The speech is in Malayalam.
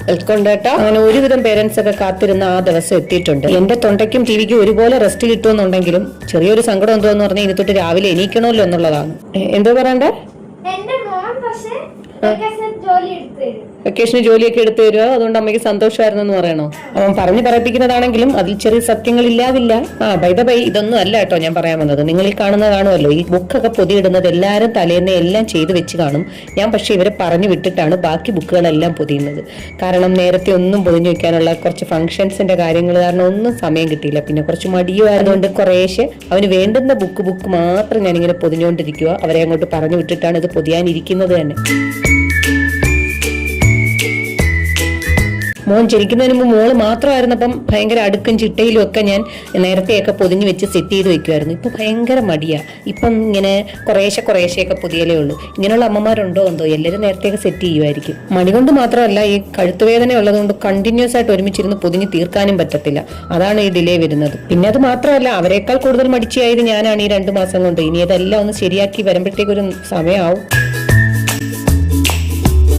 വെൽക്കം കേട്ടോ. അങ്ങനെ ഒരുവിധം പേരൻസ് ഒക്കെ കാത്തിരുന്ന ആ ദിവസം എത്തിയിട്ടുണ്ട്. എന്റെ തൊണ്ടയ്ക്കും ടിവിക്കും ഒരുപോലെ റെസ്റ്റ് കിട്ടുമെന്നുണ്ടെങ്കിലും ചെറിയൊരു സങ്കടം എന്തോന്ന് പറഞ്ഞാൽ ഇനി തൊട്ട് രാവിലെ എണീക്കണമല്ലോ എന്നുള്ളതാണ്. എന്തോ പറയണ്ടേ? വെക്കേഷന് ജോലിയൊക്കെ എടുത്തു തരുമോ, അതുകൊണ്ട് അമ്മയ്ക്ക് സന്തോഷമായിരുന്നു എന്ന് പറയണോ? അവൻ പറഞ്ഞു പറയിപ്പിക്കുന്നതാണെങ്കിലും അതിൽ ചെറിയ സത്യങ്ങൾ ഇല്ലാതില്ല. ബൈ ഇതൊന്നും അല്ല കേട്ടോ ഞാൻ പറയാൻ വന്നത്. നിങ്ങൾ ഈ കാണുന്ന കാണുമല്ലോ, ഈ ബുക്കൊക്കെ പൊതിയിടുന്നത് എല്ലാവരും തലേന്ന് എല്ലാം ചെയ്ത് വെച്ച് കാണും. ഞാൻ പക്ഷെ ഇവരെ പറഞ്ഞു വിട്ടിട്ടാണ് ബാക്കി ബുക്കുകളെല്ലാം പൊതിയുന്നത്. കാരണം നേരത്തെ ഒന്നും പൊതിഞ്ഞു വെക്കാനുള്ള കുറച്ച് ഫംഗ്ഷൻസിന്റെ കാര്യങ്ങൾ കാരണം ഒന്നും സമയം കിട്ടിയില്ല. പിന്നെ കുറച്ച് മടിയുമായതുകൊണ്ട് കുറേശ്ശെ അവന് വേണ്ടുന്ന ബുക്ക് മാത്രം ഞാനിങ്ങനെ പൊതിഞ്ഞുകൊണ്ടിരിക്കുക. അവരെ അങ്ങോട്ട് പറഞ്ഞു വിട്ടിട്ടാണ് ഇത് പൊതിയാനിരിക്കുന്നത് തന്നെ. മോൻ ജനിക്കുന്നതിന് മുമ്പ് മോള് മാത്രമായിരുന്നപ്പം ഭയങ്കര അടുക്കും ചിട്ടയിലും ഒക്കെ ഞാൻ നേരത്തെയൊക്കെ പൊതിഞ്ഞു വെച്ച് സെറ്റ് ചെയ്ത് വെക്കുമായിരുന്നു. ഇപ്പൊ ഭയങ്കര മടിയാ. ഇപ്പം ഇങ്ങനെ കുറേശ്ശെയൊക്കെ പുതിയലേ ഉള്ളൂ. ഇങ്ങനെയുള്ള അമ്മമാരുണ്ടോ എന്തോ, എല്ലാവരും നേരത്തെയൊക്കെ സെറ്റ് ചെയ്യുമായിരിക്കും. മടി കൊണ്ട് മാത്രമല്ല, ഈ കഴുത്തുവേദന ഉള്ളതുകൊണ്ട് കണ്ടിന്യൂസ് ആയിട്ട് ഒരുമിച്ചിരുന്ന് പൊതിഞ്ഞ് തീർക്കാനും പറ്റത്തില്ല. അതാണ് ഈ ഡിലേ വരുന്നത്. പിന്നെ അത് മാത്രമല്ല, അവരെക്കാൾ കൂടുതൽ മടിച്ചായത് ഞാനാണ് ഈ 2 മാസം കൊണ്ട്. ഇനി അതെല്ലാം ഒന്ന് ശരിയാക്കി വരുമ്പോഴത്തേക്കൊരു സമയമാവും.